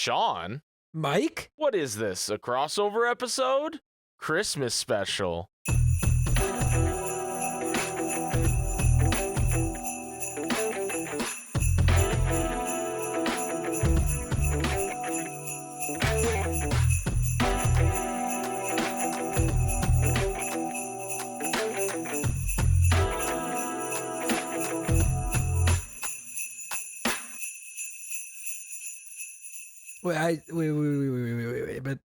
Sean. Mike? What is this? A crossover episode? Christmas special. Wait, but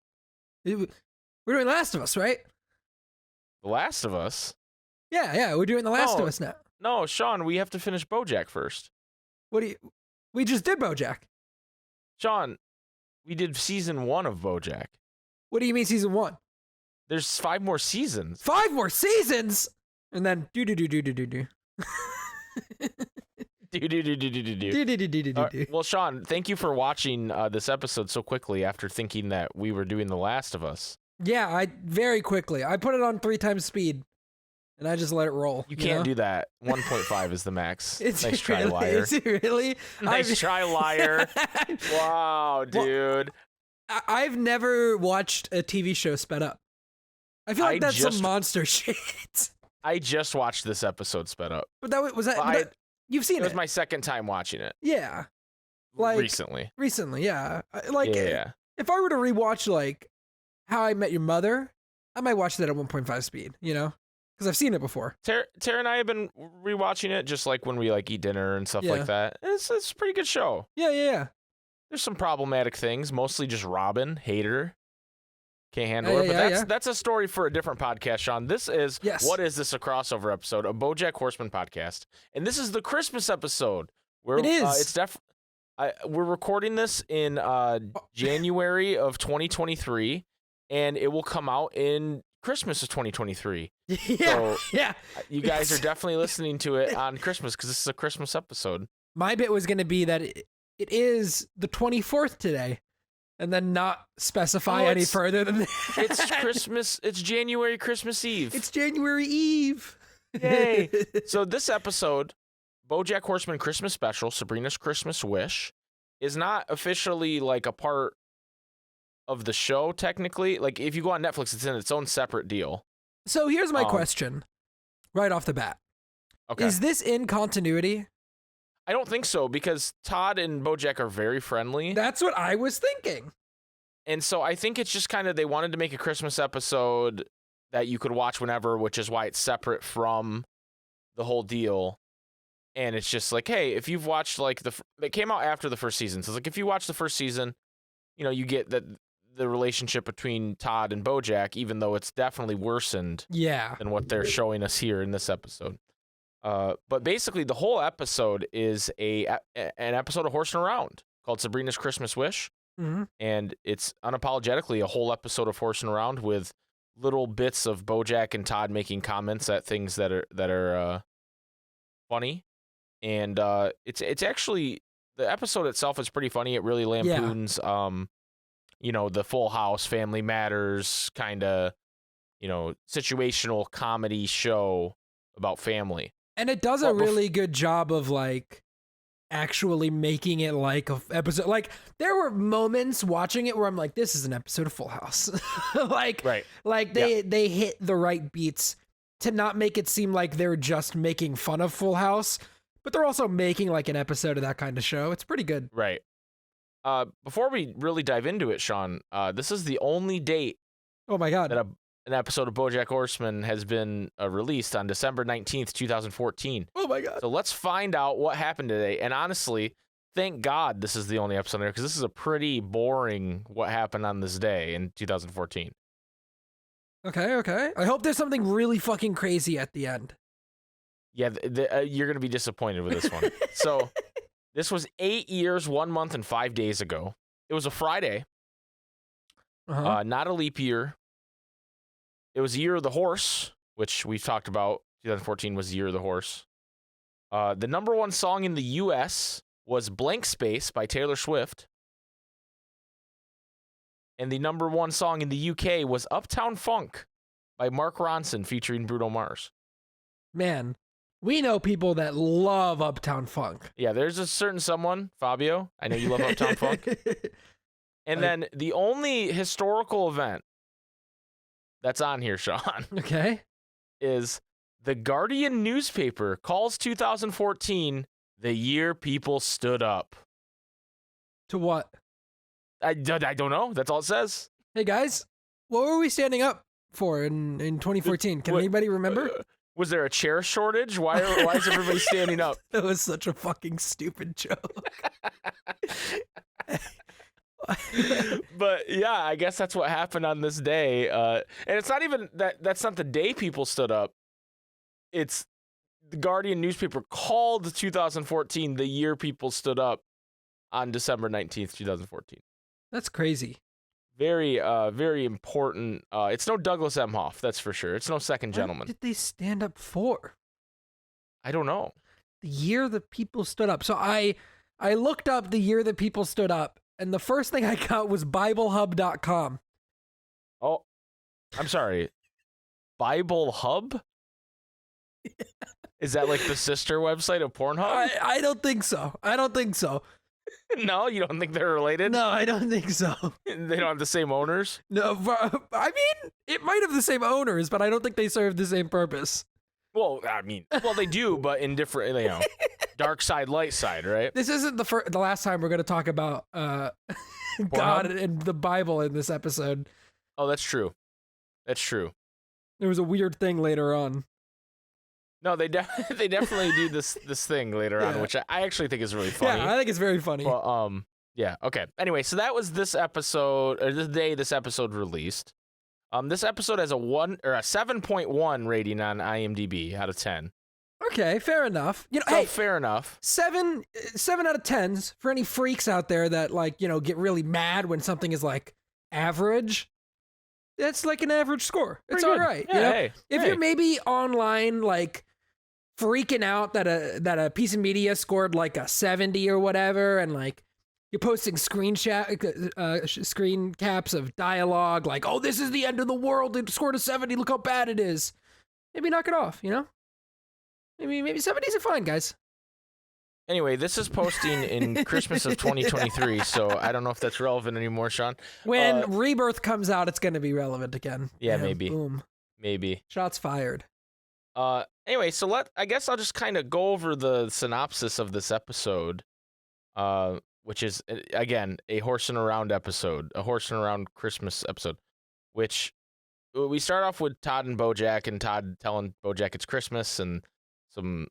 we're doing Last of Us, right? The Last of Us? Yeah, we're doing The Last of Us now. No, Sean, we have to finish Bojack first. We just did Bojack. Sean, we did season 1 of Bojack. What do you mean season 1? There's 5 more seasons. 5 more seasons? And then do. Well, Sean, thank you for watching this episode so quickly after thinking that we were doing The Last of Us. Yeah, very quickly. I put it on 3 times speed, and I just let it roll. You can't do that. 1.5 is the max. Nice try, really, liar. Is it really? Nice try, liar. Wow, dude. Well, I've never watched a TV show sped up. I feel like that's some monster shit. I just watched this episode sped up. But you've seen it. It was my second time watching it. Yeah. Recently, yeah. Yeah. If I were to rewatch, How I Met Your Mother, I might watch that at 1.5 speed, Because I've seen it before. Tara and I have been rewatching it just like when we eat dinner and stuff like that. It's a pretty good show. Yeah. There's some problematic things, mostly just Robin, hater. Can't handle her, but that's a story for a different podcast, Sean. This is What Is This, a crossover episode, a Bojack Horseman podcast, and this is the Christmas episode. It is. We're recording this in January of 2023, and it will come out in Christmas of 2023. Yeah, You guys are definitely listening to it on Christmas because this is a Christmas episode. My bit was going to be that it is the 24th today. And then not specify any further than that. It's Christmas. It's January Christmas Eve. It's January Eve. Yay. So this episode, Bojack Horseman Christmas Special, Sabrina's Christmas Wish, is not officially a part of the show, technically. If you go on Netflix, it's in its own separate deal. So here's my question right off the bat. Okay. Is this in continuity? I don't think so, because Todd and Bojack are very friendly. That's what I was thinking. And so I think it's just kind of they wanted to make a Christmas episode that you could watch whenever, which is why it's separate from the whole deal. And it's just hey, if you've watched it came out after the first season. So if you watch the first season, you get that the relationship between Todd and Bojack, even though it's definitely worsened than what they're showing us here in this episode. But basically, the whole episode is an episode of horsing around called Sabrina's Christmas Wish, and it's unapologetically a whole episode of horsing around with little bits of Bojack and Todd making comments at things that are funny, and it's actually the episode itself is pretty funny. It really lampoons, the Full House, Family Matters kind of, situational comedy show about family. And it does a really good job of actually making it like a episode. There were moments watching it where I'm like, this is an episode of Full House. They hit the right beats to not make it seem like they're just making fun of Full House, but they're also making an episode of that kind of show. It's pretty good. Right. Before we really dive into it, Sean, this is the only date. Oh my God. That an episode of Bojack Horseman has been released on December 19th, 2014. Oh my God. So let's find out what happened today. And honestly, thank God this is the only episode there, because this is a pretty boring what happened on this day in 2014. Okay. I hope there's something really fucking crazy at the end. Yeah, you're going to be disappointed with this one. So this was 8 years, 1 month, and 5 days ago. It was a Friday, not a leap year. It was the year of the horse, which we've talked about. 2014 was the year of the horse. The number one song in the U.S. was Blank Space by Taylor Swift. And the number one song in the U.K. was Uptown Funk by Mark Ronson featuring Bruno Mars. Man, we know people that love Uptown Funk. Yeah, there's a certain someone, Fabio. I know you love Uptown Funk. And then the only historical event that's on here, Sean, Okay. is the Guardian newspaper calls 2014 the year people stood up. To what? I don't know. That's all it says. Hey guys, what were we standing up for in 2014? Can anybody remember? Was there a chair shortage? Why is everybody standing up? That was such a fucking stupid joke. But yeah, I guess that's what happened on this day. And it's not even that's not the day people stood up. It's the Guardian newspaper called 2014 the year people stood up on December 19th, 2014. That's crazy. Very, very important. It's no Douglas Emhoff, that's for sure. It's no Second Gentleman. What did they stand up for? I don't know. The year the people stood up. So I looked up the year that people stood up, and the first thing I got was BibleHub.com. Oh, I'm sorry. Bible Hub? Is that like the sister website of Pornhub? I don't think so. I don't think so. No, you don't think they're related? No, I don't think so. They don't have the same owners? No, I mean, it might have the same owners, but I don't think they serve the same purpose. Well, I mean, they do, but in different, dark side, light side, right? This isn't the last time we're going to talk about God and the Bible in this episode. Oh, that's true. That's true. There was a weird thing later on. No, they definitely do this thing later on, which I actually think is really funny. Yeah, I think it's very funny. Well, yeah, okay. Anyway, so that was this episode, or the day this episode released. This episode has a 7.1 rating on IMDb out of 10. Okay, fair enough. Fair enough. 7 out of 10s for any freaks out there that get really mad when something is like average. That's like an average score. It's all right. Yeah, if you're maybe online freaking out that a piece of media scored like a 70 or whatever, and you're posting screen caps of dialogue like, oh, this is the end of the world, it scored a 70, look how bad it is. Maybe knock it off, maybe 70s are fine, guys. Anyway, this is posting in Christmas of 2023, so I don't know if that's relevant anymore, Sean. When Rebirth comes out, it's going to be relevant again. Yeah, maybe. Boom. Maybe. Shots fired. Anyway, so I guess I'll just kind of go over the synopsis of this episode, which is, again, a horse and around episode, a horse and around Christmas episode, which we start off with Todd and Bojack, and Todd telling Bojack it's Christmas, and some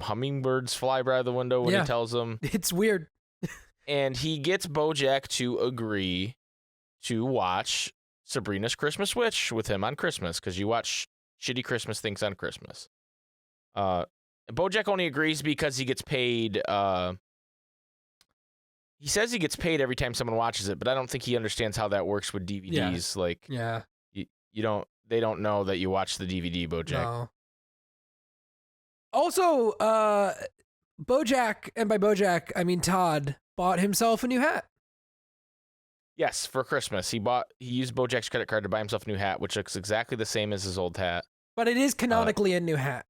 hummingbirds fly by the window when he tells them. It's weird. And he gets Bojack to agree to watch Sabrina's Christmas Witch with him on Christmas, because you watch shitty Christmas things on Christmas. Bojack only agrees because he gets paid. He says he gets paid every time someone watches it, but I don't think he understands how that works with DVDs. They don't know that you watch the DVD, Bojack. No. Also, Bojack, and by Bojack, I mean Todd, bought himself a new hat. Yes, for Christmas. He used Bojack's credit card to buy himself a new hat, which looks exactly the same as his old hat. But it is canonically a new hat.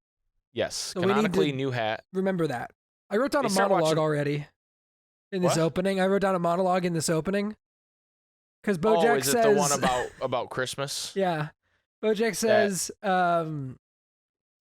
Yes, So canonically new hat. Remember that. I wrote down a monologue already in this opening. I wrote down a monologue in this opening. Because Bojack says... is it the one about Christmas? Yeah. Bojack says...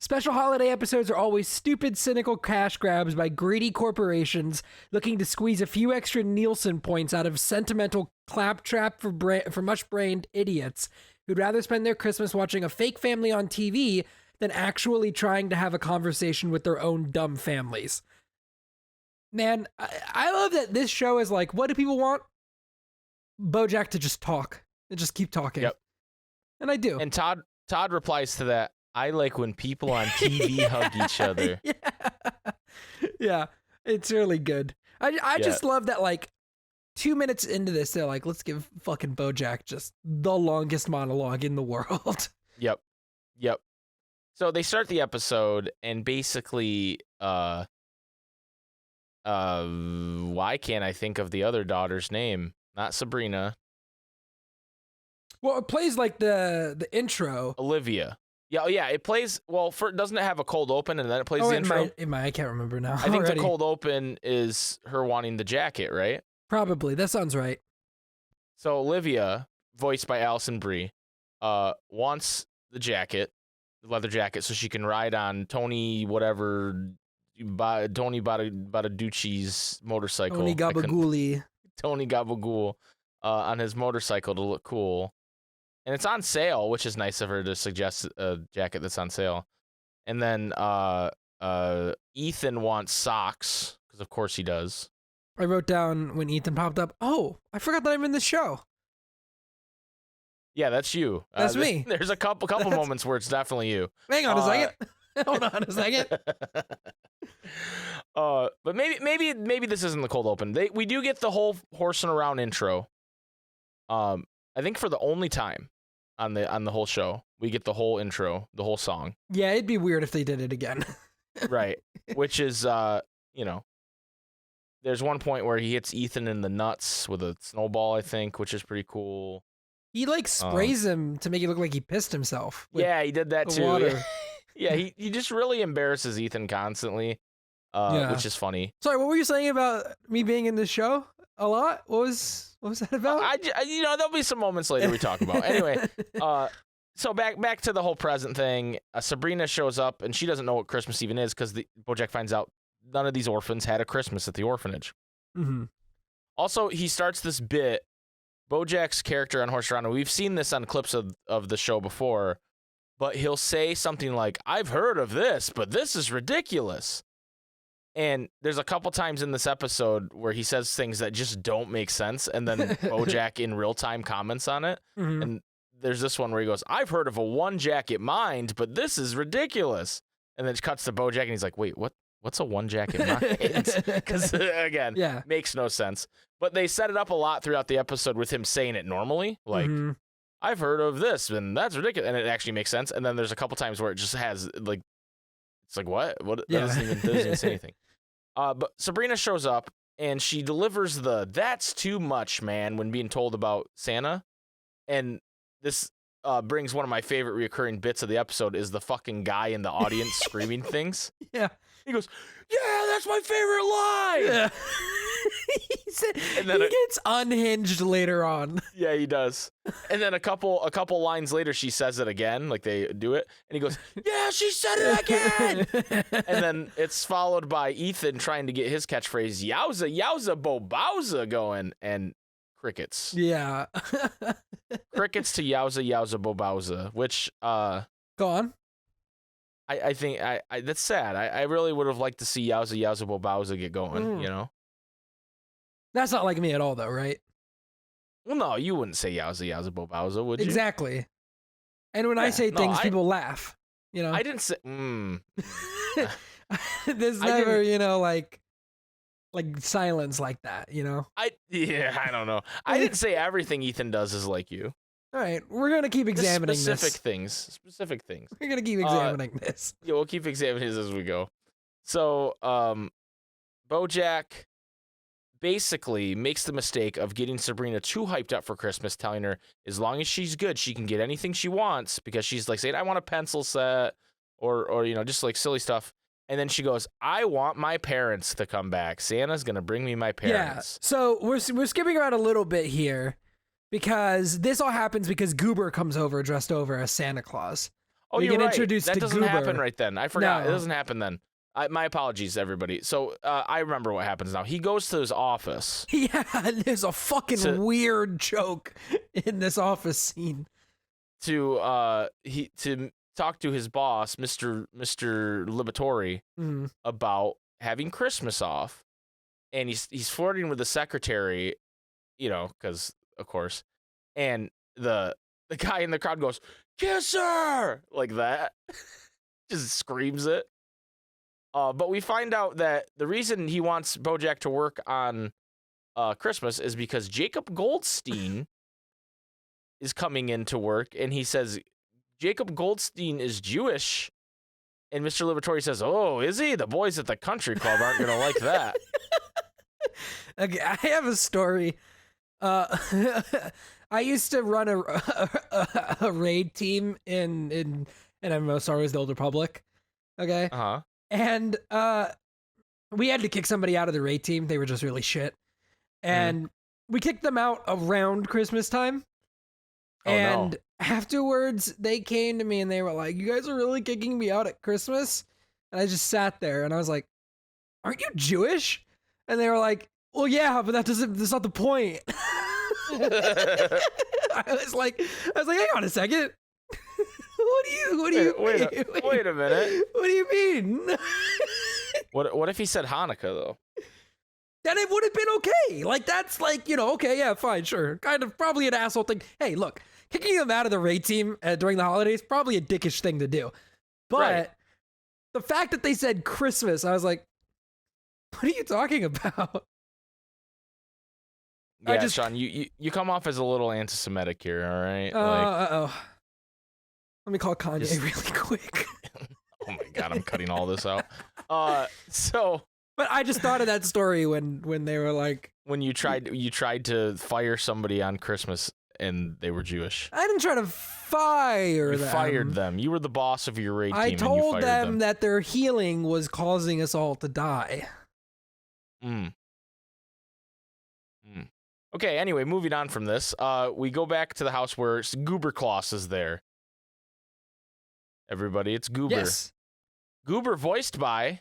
Special holiday episodes are always stupid, cynical cash grabs by greedy corporations looking to squeeze a few extra Nielsen points out of sentimental claptrap for much-brained idiots who'd rather spend their Christmas watching a fake family on TV than actually trying to have a conversation with their own dumb families. Man, I love that this show is like, what do people want? Bojack to just talk and just keep talking. Yep. And I do. And Todd replies to that, I like when people on TV hug each other. Yeah, it's really good. I just love that, 2 minutes into this, they're like, let's give fucking Bojack just the longest monologue in the world. Yep. So they start the episode, and basically, why can't I think of the other daughter's name? Not Sabrina. Well, it plays like the intro. Olivia. Yeah, it plays, doesn't it have a cold open and then it plays the intro? I can't remember now. I think the cold open is her wanting the jacket, right? Probably. That sounds right. So Olivia, voiced by Alison Brie, wants the leather jacket, so she can ride on Tony Badaducci's motorcycle. Tony Gabagool. Tony Gabagool on his motorcycle to look cool. And it's on sale, which is nice of her to suggest a jacket that's on sale. And then Ethan wants socks, because of course he does. I wrote down when Ethan popped up, oh, I forgot that I'm in the show. Yeah, that's you. That's me. There's a couple moments where it's definitely you. Hang on a second. Hold on a second. But maybe this isn't the cold open. We do get the whole horsing around intro. I think for the only time on the whole show, we get the whole intro, the whole song. Yeah, it'd be weird if they did it again. Right. Which is there's one point where he hits Ethan in the nuts with a snowball, I think, which is pretty cool. He sprays him to make it look like he pissed himself. Yeah, he did that too. Water. Yeah, he just really embarrasses Ethan constantly, which is funny. Sorry, what were you saying about me being in this show a lot? What was that about? There'll be some moments later we talk about. Anyway, so back to the whole present thing. Sabrina shows up and she doesn't know what Christmas even is because Bojack finds out none of these orphans had a Christmas at the orphanage. Mm-hmm. Also, he starts this bit. Bojack's character on Horse Around, and we've seen this on clips of the show before, but he'll say something like, I've heard of this, but this is ridiculous. And there's a couple times in this episode where he says things that just don't make sense, and then Bojack in real time comments on it. Mm-hmm. And there's this one where he goes, I've heard of a one jacket mind, but this is ridiculous. And then it cuts to Bojack, and he's like, wait, what's a one jacket mind? Because, again, makes no sense. But they set it up a lot throughout the episode with him saying it normally. Like, I've heard of this, and that's ridiculous. And it actually makes sense. And then there's a couple times where it just has, like, it's like, what? That doesn't even say anything. But Sabrina shows up, and she delivers that's too much, man, when being told about Santa. And this brings one of my favorite recurring bits of the episode is the fucking guy in the audience screaming things. Yeah. He goes, yeah, that's my favorite line. Yeah. he gets unhinged later on. Yeah, he does. And then a couple lines later, she says it again, like they do it. And he goes, yeah, she said it again. And then it's followed by Ethan trying to get his catchphrase, yowza, yowza, bobowza going. And crickets. Yeah. Crickets to yowza, yowza, bobowza, which... Go on. I think that's sad. I really would have liked to see yowza, yowza, bobowza get going, you know? That's not like me at all, though, right? Well, no, you wouldn't say yowza, yowza, bobowza, would you? Exactly. And when I say things, people laugh, you know? I didn't say... There's never, like silence like that, you know? I don't know. I didn't say everything Ethan does is like you. All right, we're going to keep examining specific things. We're going to keep examining this. Yeah, we'll keep examining this as we go. So, Bojack basically makes the mistake of getting Sabrina too hyped up for Christmas, telling her as long as she's good, she can get anything she wants because she's like saying, I want a pencil set or just like silly stuff. And then she goes, I want my parents to come back. Santa's going to bring me my parents. Yeah, so we're skipping around a little bit here because this all happens because Goober comes over dressed over as Santa Claus. Oh, you're right. Introduced that to doesn't Goober. happen right then. I forgot. No. It doesn't happen then. My apologies, everybody. So I remember what happens now. He goes to his office. Yeah, there's a fucking weird joke in this office scene. To talk to his boss, Mr. Libatori, about having Christmas off, and he's flirting with the secretary, because of course, and the guy in the crowd goes, "Kiss her!" like that, just screams it. But we find out that the reason he wants Bojack to work on Christmas is because Jacob Goldstein is coming in to work, and he says Jacob Goldstein is Jewish, and Mr. Libatori says, "Oh, is he? The boys at the country club aren't going to like that." Okay, I have a story. I used to run a raid team in MMO Star Wars: The Old Republic. Okay. Uh-huh. And we had to kick somebody out of the raid team. They were just really shit. and we kicked them out around Christmas time. Oh, and no. afterwards, they came to me and they were like, "You guys are really kicking me out at Christmas?" And I just sat there and I was like, "Aren't you Jewish?" And they were like, "Well, yeah, but that's not the point." I was like, hang on a second. What do you mean? Wait a minute. What do you mean? What if he said Hanukkah though? Then it would have been okay. Like, that's like, okay, yeah, fine, sure. Kind of probably an asshole thing. Hey, look, kicking them out of the raid team during the holidays, probably a dickish thing to do. But the fact that they said Christmas, I was like, what are you talking about? Yeah, Sean, you come off as a little anti-Semitic here, all right? Uh-oh. Let me call Kanye really quick. Oh my God, I'm cutting all this out. But I just thought of that story when they were like, when you tried to fire somebody on Christmas and they were Jewish. I didn't try to fire them. You fired them. You were the boss of your raid team. I told and you fired them that their healing was causing us all to die. Okay, anyway, moving on from this, we go back to the house where Goober Kloss is there. Everybody, it's Goober. Yes. Goober voiced by...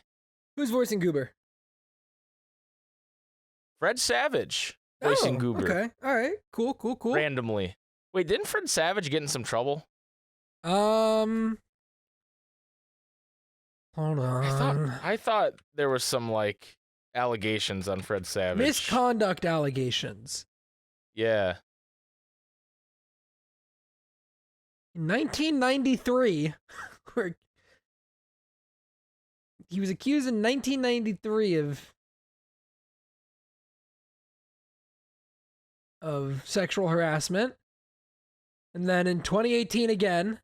Who's voicing Goober? Fred Savage voicing Goober. Okay, all right, cool. Randomly. Wait, didn't Fred Savage get in some trouble? Hold on. I thought there was some, like, allegations on Fred Savage. Misconduct allegations. Yeah. In 1993, he was accused in 1993 of sexual harassment, and then in 2018 again,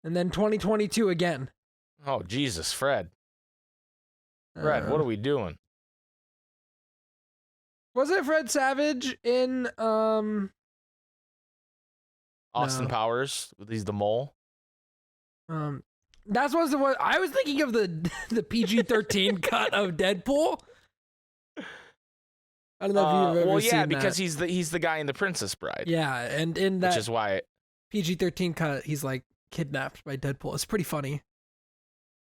and then 2022 again. Oh, Jesus, Fred. Fred, what are we doing? Was it Fred Savage in Austin no. Powers? He's the mole? That was the one I was thinking of, the PG-13 cut of Deadpool. I don't know if you've ever seen that. Because he's the guy in The Princess Bride. Yeah, and in that which is why PG-13 cut, he's like kidnapped by Deadpool. It's pretty funny.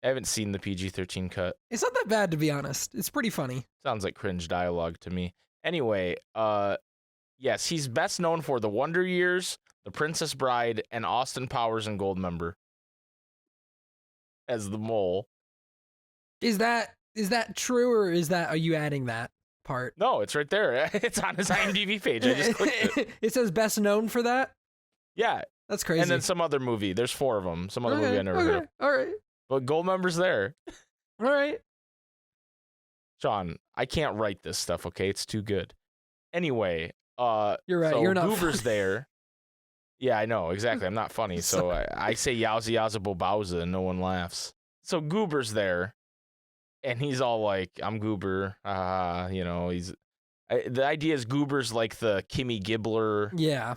I haven't seen the PG-13 cut. It's not that bad, to be honest. It's pretty funny. Sounds like cringe dialogue to me. Anyway, yes, he's best known for The Wonder Years, The Princess Bride, and Austin Powers and Goldmember as the mole. Is that true, or are you adding that part? No, it's right there. It's on his IMDb page. I just clicked it. It says best known for that? Yeah. That's crazy. And then some other movie. There's 4 of them. Some other movie I never heard of. All right. But Goldmember's there. All right. Sean, I can't write this stuff, okay? It's too good. Anyway, you're right. So You're not Goober's funny. there. Yeah, I know. Exactly. I'm not funny. So I say yowza yowza bobowza and no one laughs. So Goober's there. And he's all like, I'm Goober. The idea is Goober's like the Kimmy Gibbler. Yeah.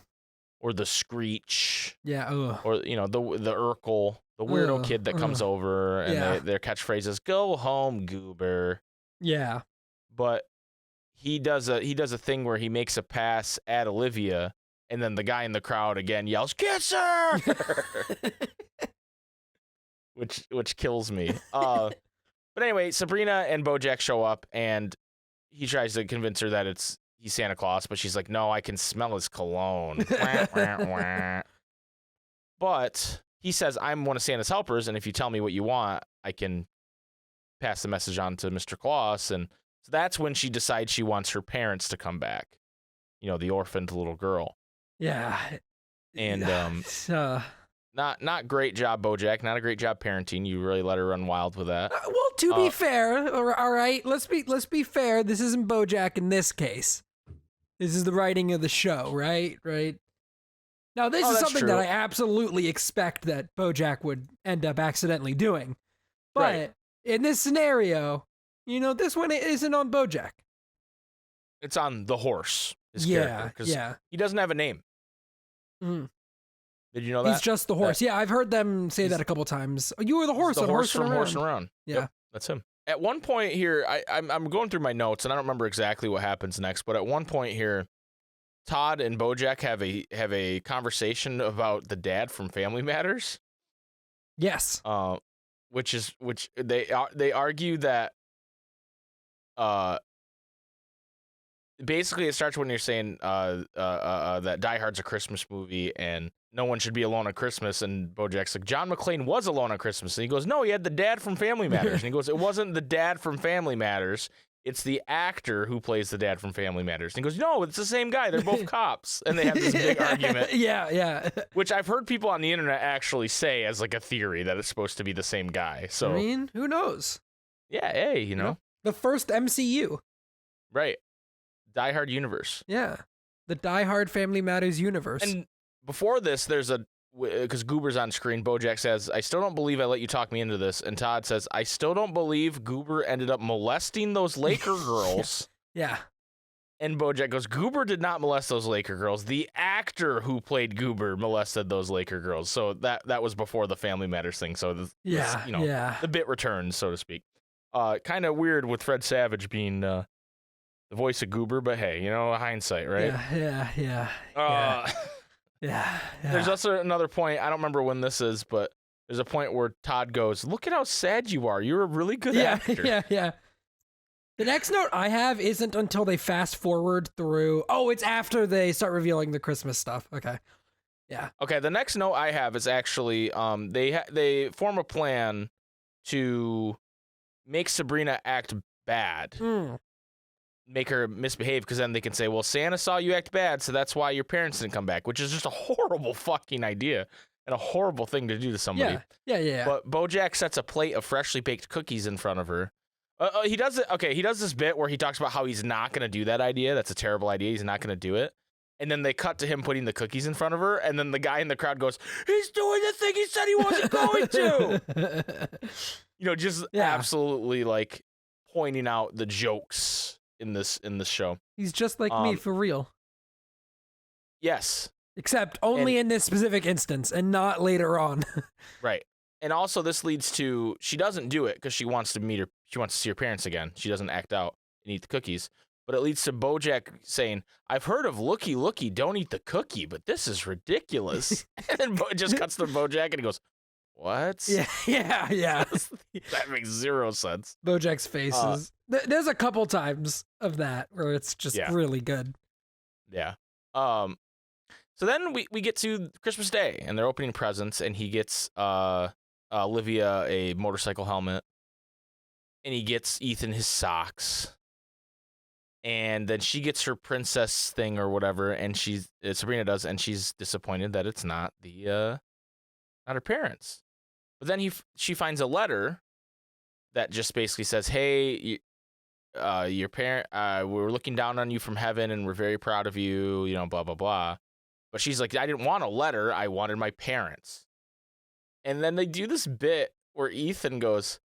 Or the Screech. Yeah. Ugh. Or, the Urkel. The weirdo kid that comes over. And their catchphrase is, go home, Goober. Yeah. But he does a thing where he makes a pass at Olivia. And then the guy in the crowd again yells, "Kiss her!" which kills me. But anyway, Sabrina and Bojack show up, and he tries to convince her that he's Santa Claus, but she's like, "No, I can smell his cologne." Wah, wah, wah. But he says, "I'm one of Santa's helpers, and if you tell me what you want, I can pass the message on to Mr. Claus." And so that's when she decides she wants her parents to come back. The orphaned little girl. Yeah. And not great job, Bojack. Not a great job parenting. You really let her run wild with that. Well, to be fair, all right, let's be fair. This isn't Bojack in this case. This is the writing of the show, right? Right. Now, this is something that I absolutely expect that Bojack would end up accidentally doing. But in this scenario, this one isn't on Bojack. It's on the horse. His character, 'cause he doesn't have a name. Mm. Did you know that? He's just the horse. Yeah, I've heard them say that a couple times. You were the horse on Horse Horsing from Around. Horsing Around. Yeah. Yep, that's him. At one point here, I'm going through my notes, and I don't remember exactly what happens next, but at one point here, Todd and Bojack have a conversation about the dad from Family Matters. Yes. Which they argue that basically it starts when you're saying that Die Hard's a Christmas movie and no one should be alone on Christmas, and Bojack's like, John McClane was alone on Christmas, and he goes, no, he had the dad from Family Matters, and he goes, it wasn't the dad from Family Matters, it's the actor who plays the dad from Family Matters, and he goes, no, it's the same guy, they're both cops, and they have this big argument. Yeah. Which I've heard people on the internet actually say as like a theory that it's supposed to be the same guy. So I mean, who knows? Yeah, hey, you know. The first MCU. Right. Die Hard universe. Yeah. The Die Hard Family Matters universe. And before this, there's because Goober's on screen, Bojack says, I still don't believe I let you talk me into this. And Todd says, I still don't believe Goober ended up molesting those Laker girls. Yeah. And Bojack goes, Goober did not molest those Laker girls. The actor who played Goober molested those Laker girls. So that was before the Family Matters thing. So the bit returns, so to speak. Kind of weird with Fred Savage being the voice of Goober, but hey, hindsight, right? Yeah. There's also another point. I don't remember when this is, but there's a point where Todd goes, look at how sad you are. You're a really good actor. Yeah. The next note I have isn't until they fast forward through. Oh, it's after they start revealing the Christmas stuff. Okay. Yeah. Okay, the next note I have is actually they form a plan to make Sabrina act bad. Make her misbehave, because then they can say, well, Santa saw you act bad, so that's why your parents didn't come back, which is just a horrible fucking idea and a horrible thing to do to somebody. Yeah. But Bojack sets a plate of freshly baked cookies in front of her. He does it. Okay, he does this bit where he talks about how he's not going to do that idea. That's a terrible idea. He's not going to do it. And then they cut to him putting the cookies in front of her, and then the guy in the crowd goes, he's doing the thing he said he wasn't going to. Just absolutely like pointing out the jokes in this show. He's just like me for real. Yes. Except only in this specific instance and not later on. Right. And also this leads to, she doesn't do it because she wants to see her parents again. She doesn't act out and eat the cookies. But it leads to Bojack saying, I've heard of looky, don't eat the cookie, but this is ridiculous. And then it just cuts to Bojack and he goes, what? Yeah. That makes zero sense. Bojack's faces. There's a couple times of that where it's just really good. Yeah. So then we get to Christmas Day, and they're opening presents, and he gets Olivia a motorcycle helmet, and he gets Ethan his socks, and then she gets her princess thing or whatever, and Sabrina does, and she's disappointed that it's not not her parents. But then she finds a letter that just basically says, hey, your parent, we're looking down on you from heaven, and we're very proud of you, blah, blah, blah. But she's like, I didn't want a letter. I wanted my parents. And then they do this bit where Ethan goes,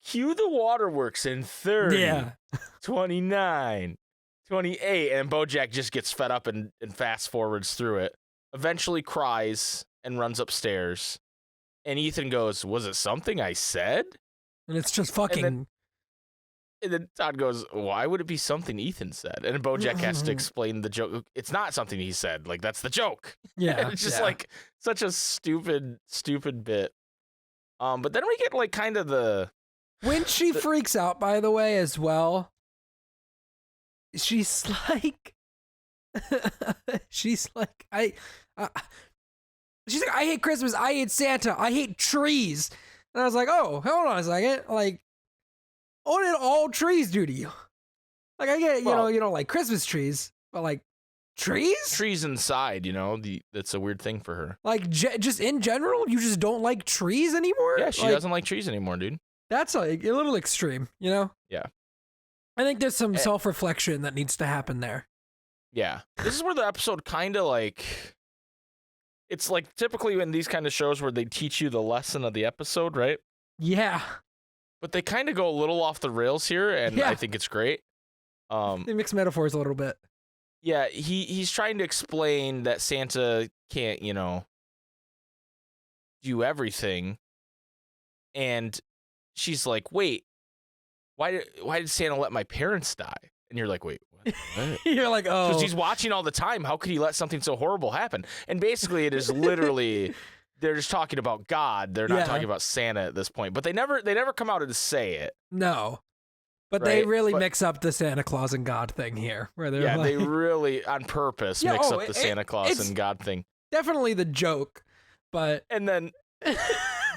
cue the waterworks in 30, 29, 28. And Bojack just gets fed up and fast forwards through it. Eventually cries and runs upstairs. And Ethan goes, was it something I said? And it's just fucking... And then Todd goes, why would it be something Ethan said? And Bojack has to explain the joke. It's not something he said. Like, that's the joke. Yeah. And it's just like such a stupid bit. But then we get like kind of the... When she freaks out, by the way, as well, she's like, I hate Christmas. I hate Santa. I hate trees. And I was like, oh, hold on a second. Like, what did all trees do to you? Like, I get it, you don't like Christmas trees, but like trees? Trees inside, that's a weird thing for her. Like, just in general, you just don't like trees anymore? Yeah, she doesn't like trees anymore, dude. That's like a little extreme, Yeah. I think there's some self-reflection that needs to happen there. Yeah. This is where the episode kind of like... It's like typically in these kind of shows where they teach you the lesson of the episode, right? Yeah. But they kind of go a little off the rails here, and I think it's great. They mix metaphors a little bit. Yeah, he's trying to explain that Santa can't, do everything. And she's like, wait, why did Santa let my parents die? And you're like, wait, what? You're like, oh. Because he's watching all the time. How could he let something so horrible happen? And basically, it is literally they're just talking about God. They're not talking about Santa at this point. But they never come out and say it. No. But they really mix up the Santa Claus and God thing here. Where they're they really, on purpose, mix up the Santa Claus and God thing. Definitely the joke. But and then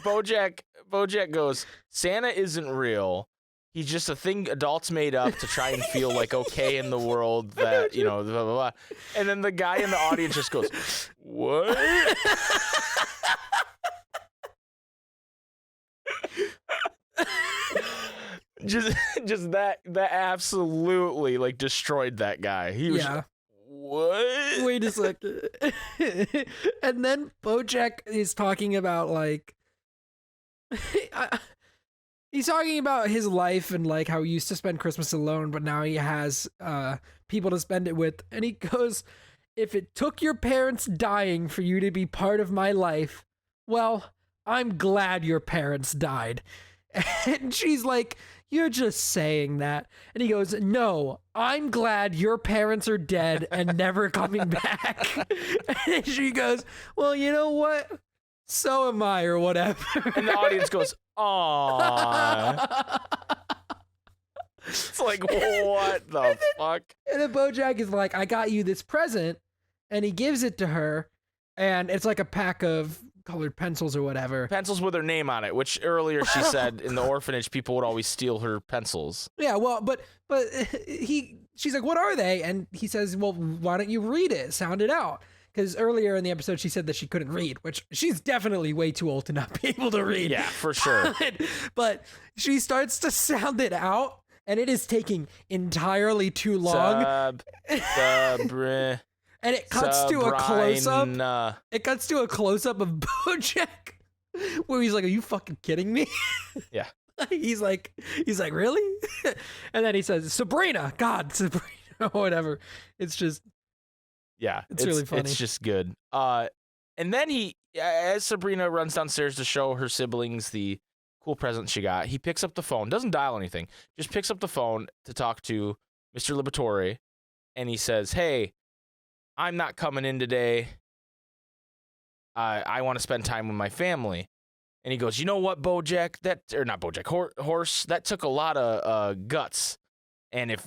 Bojack goes, Santa isn't real. He's just a thing adults made up to try and feel like okay in the world that, you know, blah, blah, blah. And then the guy in the audience just goes, what? just that absolutely like destroyed that guy. He was what? Wait a second. And then Bojack is talking about like he's talking about his life and like how he used to spend Christmas alone, but now he has people to spend it with. And he goes, if it took your parents dying for you to be part of my life, well, I'm glad your parents died. And she's like, you're just saying that. And he goes, no, I'm glad your parents are dead and never coming back. And she goes, well, you know what? So am I, or whatever. And the audience goes, aww. It's like, what the fuck? And then Bojack is like, I got you this present. And he gives it to her. And it's like a pack of colored pencils or whatever. Pencils with her name on it, which earlier she said in the orphanage people would always steal her pencils. Yeah, well, but she's like, what are they? And he says, well, why don't you read it? Sound it out. Because earlier in the episode, she said that she couldn't read, which she's definitely way too old to not be able to read. Yeah, for sure. But she starts to sound it out, and it is taking entirely too long. And it cuts to a close-up. It cuts to a close-up of Bojack, where he's like, "Are you fucking kidding me?" Yeah. He's like, "Really?" And then he says, "Sabrina, God, Sabrina, whatever." It's just, it's really funny. It's just good. And then as Sabrina runs downstairs to show her siblings the cool present she got, he picks up the phone, doesn't dial anything, just picks up the phone to talk to Mr. Liberatore, and he says, "Hey, I'm not coming in today. I want to spend time with my family." And he goes, "You know what, Bojack? Not Bojack, Horse. That took a lot of guts. And if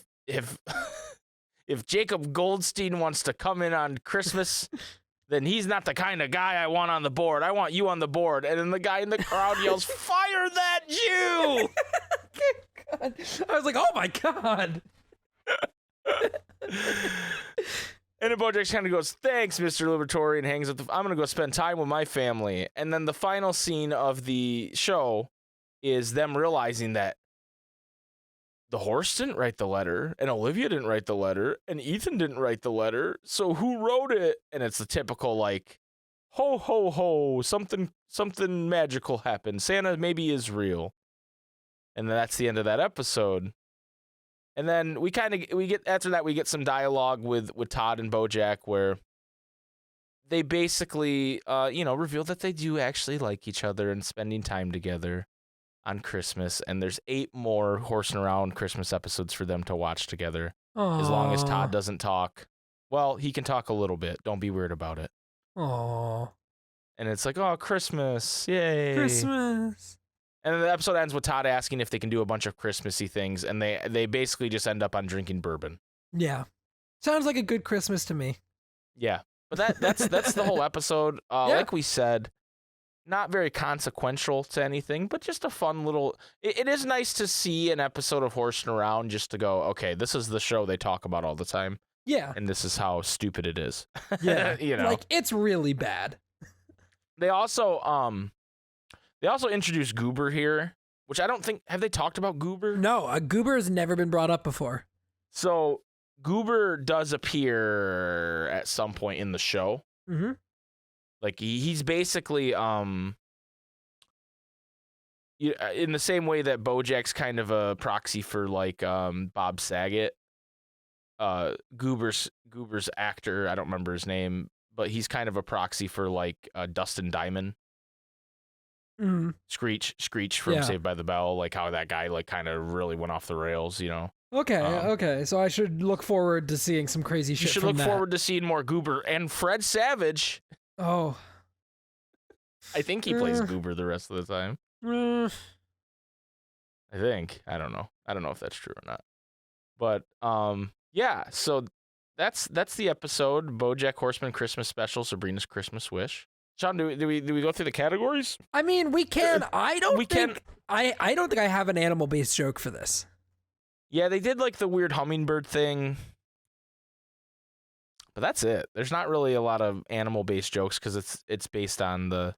if Jacob Goldstein wants to come in on Christmas, then he's not the kind of guy I want on the board. I want you on the board." And then the guy in the crowd yells, "Fire that Jew!" God. I was like, "Oh my God." And then Bojack kind of goes, "Thanks, Mr. Liberatore," and hangs up. I'm going to go spend time with my family. And then the final scene of the show is them realizing that the horse didn't write the letter, and Olivia didn't write the letter, and Ethan didn't write the letter. So who wrote it? And it's the typical, like, ho, ho, ho, something magical happened. Santa maybe is real. And then that's the end of that episode. And then we get some dialogue with Todd and Bojack where they basically, reveal that they do actually like each other and spending time together on Christmas. And there's 8 more horsing around Christmas episodes for them to watch together. Aww. As long as Todd doesn't talk. Well, he can talk a little bit. Don't be weird about it. Aww. And it's like, oh, Christmas. Yay. Christmas. And then the episode ends with Todd asking if they can do a bunch of Christmassy things, and they basically just end up on drinking bourbon. Yeah. Sounds like a good Christmas to me. Yeah. But that's the whole episode. Like we said, not very consequential to anything, but just a fun little... It is nice to see an episode of Horsing Around just to go, okay, this is the show they talk about all the time. Yeah. And this is how stupid it is. Yeah. Like, it's really bad. They also introduced Goober here, which I don't think... Have they talked about Goober? No, Goober has never been brought up before. So, Goober does appear at some point in the show. Mm-hmm. Like, he's basically... in the same way that Bojack's kind of a proxy for, like, Bob Saget. Goober's actor, I don't remember his name, but he's kind of a proxy for, like, Dustin Diamond. Screech from Saved by the Bell, like how that guy like kind of really went off the rails, you know. Okay. So I should look forward to seeing some crazy shit. You should look forward to seeing more Goober and Fred Savage. Oh, I think he plays Goober the rest of the time. I think. I don't know. I don't know if that's true or not. But yeah. So that's the episode. BoJack Horseman Christmas Special. Sabrina's Christmas Wish. Sean, do we go through the categories? I mean, we can. I don't think I have an animal-based joke for this. Yeah, they did like the weird hummingbird thing. But that's it. There's not really a lot of animal-based jokes because it's based on the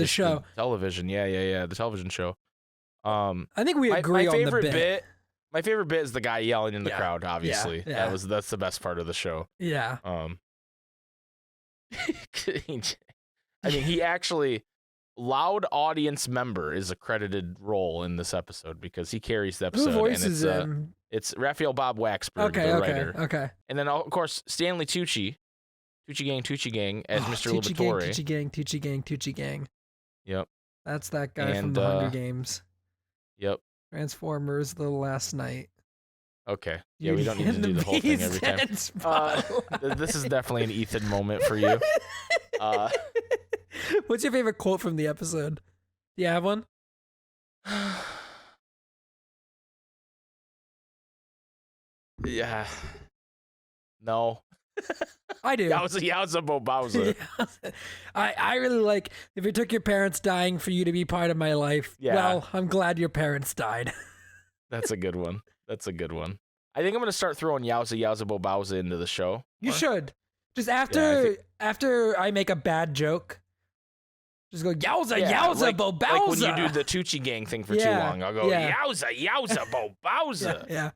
show. The television. Yeah. The television show. I think we agree on the bit. My favorite bit is the guy yelling in the crowd, obviously. Yeah. That's the best part of the show. Yeah. I mean, he actually, loud audience member is a credited role in this episode because he carries the episode. Who voices him? It's Raphael Bob Waxberg, the writer. Okay. And then, of course, Stanley Tucci Gang as Mr. Liberatore. Tucci Gang. Yep. That's that guy from the Hunger Games. Yep. Transformers: The Last Night. Okay. Yeah, we don't need to do the whole thing every time. This is definitely an Ethan moment for you. What's your favorite quote from the episode? Do you have one? Yeah. No. I do. Yowza Bowser. I really like, if it took your parents dying for you to be part of my life, well, I'm glad your parents died. That's a good one. I think I'm going to start throwing Yowza Bowser into the show. You should. Just after I make a bad joke, just go Yowza Bowser. Like when you do the Tucci Gang thing for too long, I'll go Yowza Bowser. Yeah.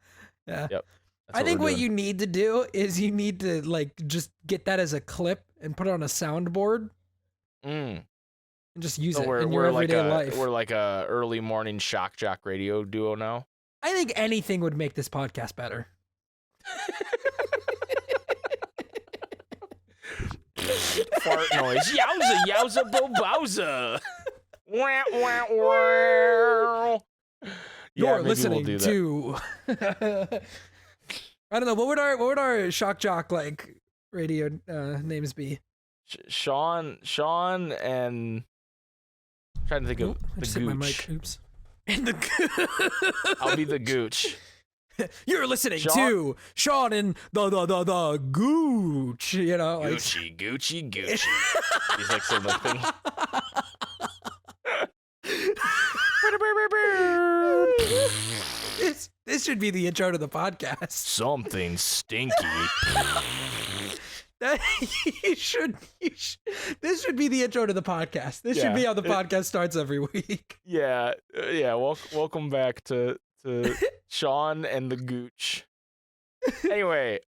Yep. I think what you need to do is you need to like just get that as a clip and put it on a soundboard. And just use it in your everyday life. We're like a early morning shock jock radio duo now. I think anything would make this podcast better. Fart noise. Yowza Bowser. Wah, wah, wah. You're listening to. I don't know. What would our shock jock like radio names be? Sean, and I'm trying to think of the Gooch. My mic. Oops. And the I'll be the Gooch. You're listening to Sean and the Gooch. You know, like... Gucci. He's like saying the thing. This should be the intro to the podcast. Something stinky. This should be the intro to the podcast. This should be how the podcast starts every week. Yeah. Welcome back to Sean and the Gooch. Anyway,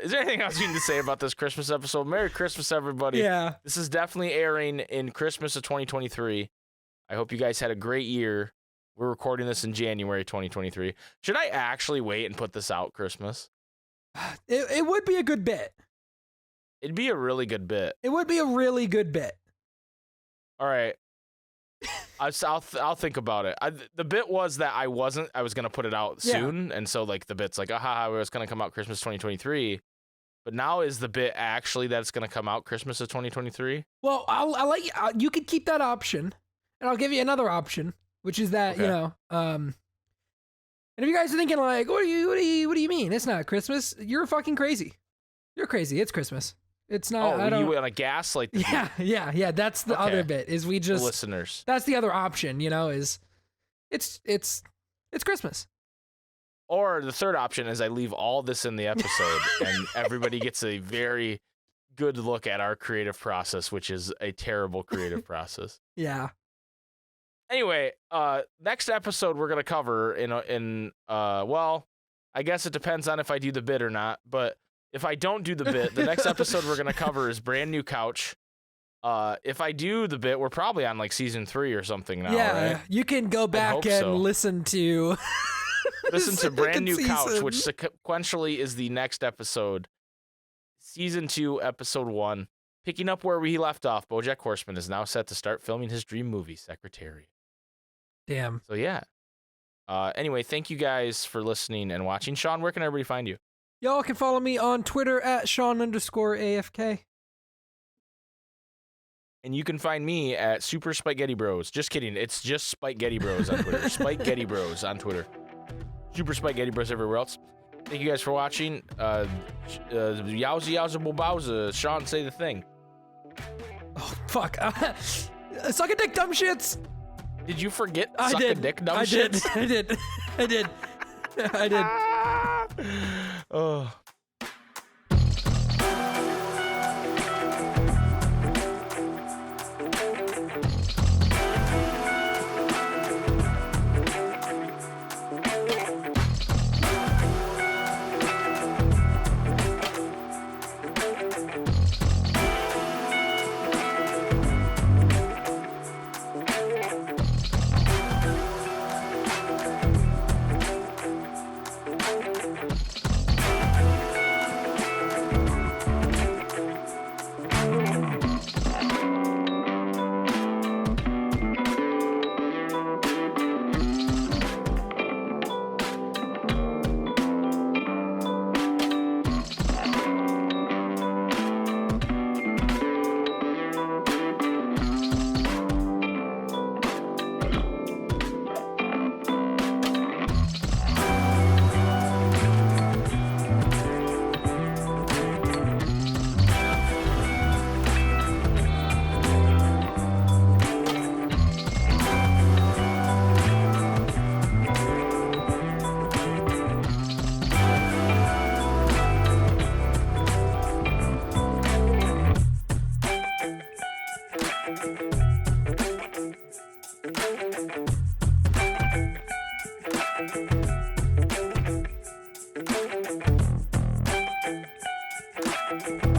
is there anything else you need to say about this Christmas episode? Merry Christmas, everybody. Yeah. This is definitely airing in Christmas of 2023. I hope you guys had a great year. We're recording this in January 2023. Should I actually wait and put this out Christmas? It would be a good bit. It'd be a really good bit. It would be a really good bit. All right. I'll think about it. The bit was that I was going to put it out soon. And so like the bit's like, it was going to come out Christmas 2023. But now is the bit actually that it's going to come out Christmas of 2023? Well, I'll let you, you could keep that option and I'll give you another option, which is that, and if you guys are thinking like, what do you mean? It's not Christmas. You're fucking crazy. You're crazy. It's Christmas. It's not. You want to gaslight the people. Yeah. That's the other bit. Is we just the listeners. That's the other option. Is it's Christmas. Or the third option is I leave all this in the episode and everybody gets a very good look at our creative process, which is a terrible creative process. Yeah. Anyway, next episode we're gonna cover well, I guess it depends on if I do the bit or not, but. If I don't do the bit, the next episode we're going to cover is Brand New Couch. If I do the bit, we're probably on like season 3 or something now, right? You can go back and listen to... listen to Brand New Couch, which sequentially is the next episode. Season 2, episode 1. Picking up where we left off, Bojack Horseman is now set to start filming his dream movie, Secretariat. Damn. So yeah. Anyway, thank you guys for listening and watching. Sean, where can everybody find you? Y'all can follow me on Twitter at Sean_AFK. And you can find me at Super SpikeGhetti Bros. Just kidding. It's just SpikeGhetti Bros on Twitter. SpikeGhetti Bros on Twitter. Super SpikeGhetti Bros everywhere else. Thank you guys for watching. Yowza yowza bowza. Sean, say the thing. Oh, fuck. Suck a dick, dumb shits. Did you forget I suck did. a dick, dumb I shits? did. I did. I did. Oh. Thank you.